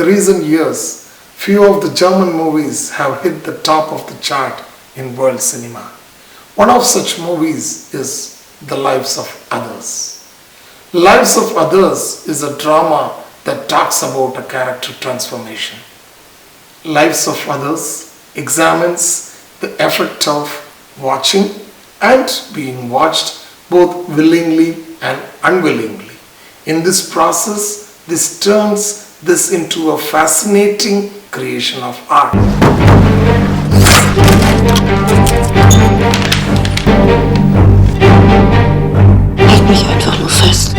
the recent years, few of the German movies have hit the top of the chart in world cinema. One of such movies is The Lives of Others. Lives of Others is a drama that talks about a character transformation. Lives of Others examines the effect of watching and being watched both willingly and unwillingly. In this process, this turns this into a fascinating creation of art. Halt mich einfach nur fest.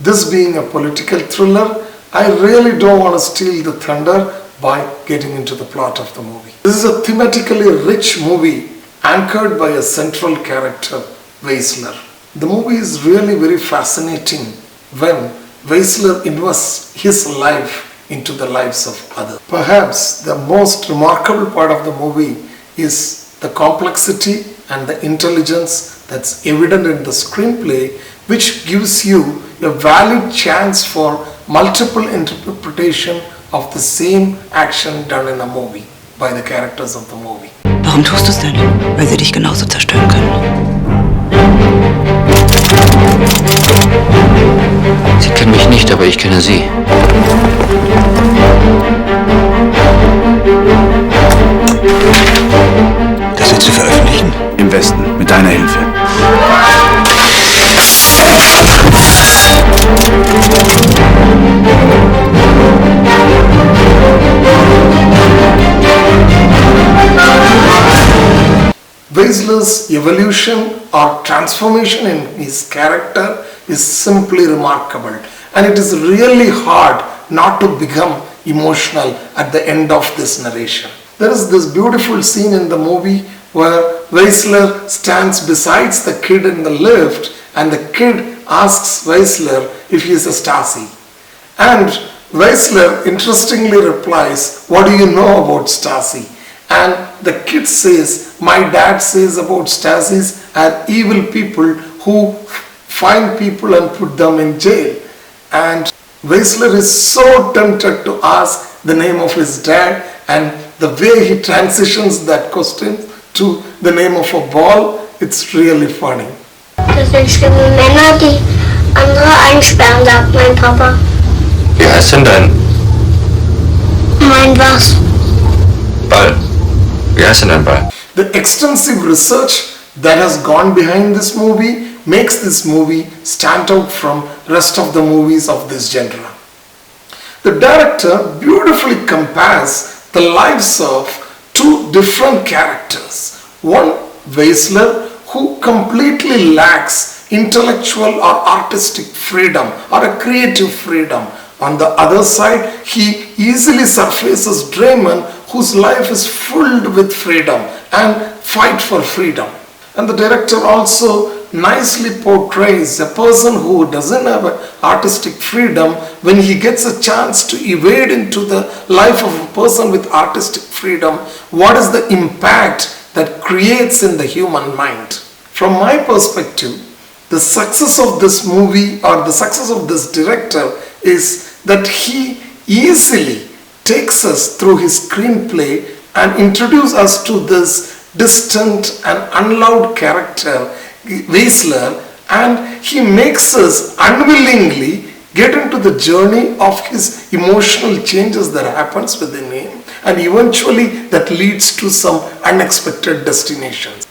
This being a political thriller, I really don't want to steal the thunder by getting into the plot of the movie. This is a thematically rich movie anchored by a central character, Weisler. The movie is really very fascinating when Weisler invests his life into the lives of others. Perhaps the most remarkable part of the movie is the complexity and the intelligence that's evident in the screenplay, which gives you a valid chance for multiple interpretation of the same action done in a movie by the characters of the movie. Warum tust du es denn? Weil sie dich genauso zerstören können. Sie kennen mich nicht, aber ich kenne Sie. Das willst du veröffentlichen? Im Westen, mit deiner Hilfe. Weisler's evolution or transformation in his character is simply remarkable, and it is really hard not to become emotional at the end of this narration. There is this beautiful scene in the movie where Weisler stands beside the kid in the lift, and the kid asks Weisler if he is a Stasi. And Weisler interestingly replies, "What do you know about Stasi?" And the kid says, "My dad says about Stasis are evil people who find people and put them in jail." And Weisler is so tempted to ask the name of his dad, and the way he transitions that question to the name of a ball, it's really funny. Das sind schlimme Männer, die andere einsperren, sagt mein Papa. Wie heißt denn dein Mein was? Ball? Wie heißt denn dein Ball? The extensive research that has gone behind this movie makes this movie stand out from rest of the movies of this genre. The director beautifully compares the lives of two different characters. One, Weisler, who completely lacks intellectual or artistic freedom or a creative freedom. On the other side, he easily surfaces Draymond, whose life is filled with freedom and fight for freedom. And the director also nicely portrays a person who doesn't have artistic freedom when he gets a chance to evade into the life of a person with artistic freedom. What is the impact that creates in the human mind? From my perspective, the success of this movie or the success of this director is that he easily takes us through his screenplay and introduces us to this distant and unloved character, Weisler, and he makes us unwillingly get into the journey of his emotional changes that happens within him, and eventually that leads to some unexpected destinations.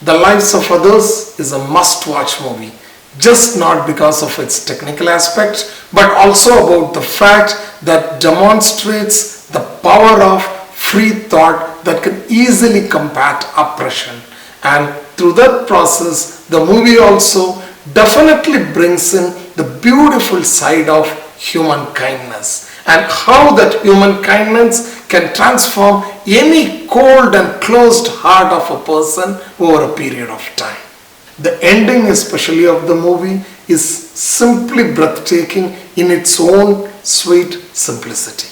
The Lives of Others is a must-watch movie, just not because of its technical aspect, but also about the fact that demonstrates the power of free thought that can easily combat oppression. And through that process, the movie also definitely brings in the beautiful side of human kindness and how that human kindness can transform any cold and closed heart of a person over a period of time. The ending especially of the movie is simply breathtaking in its own sweet simplicity.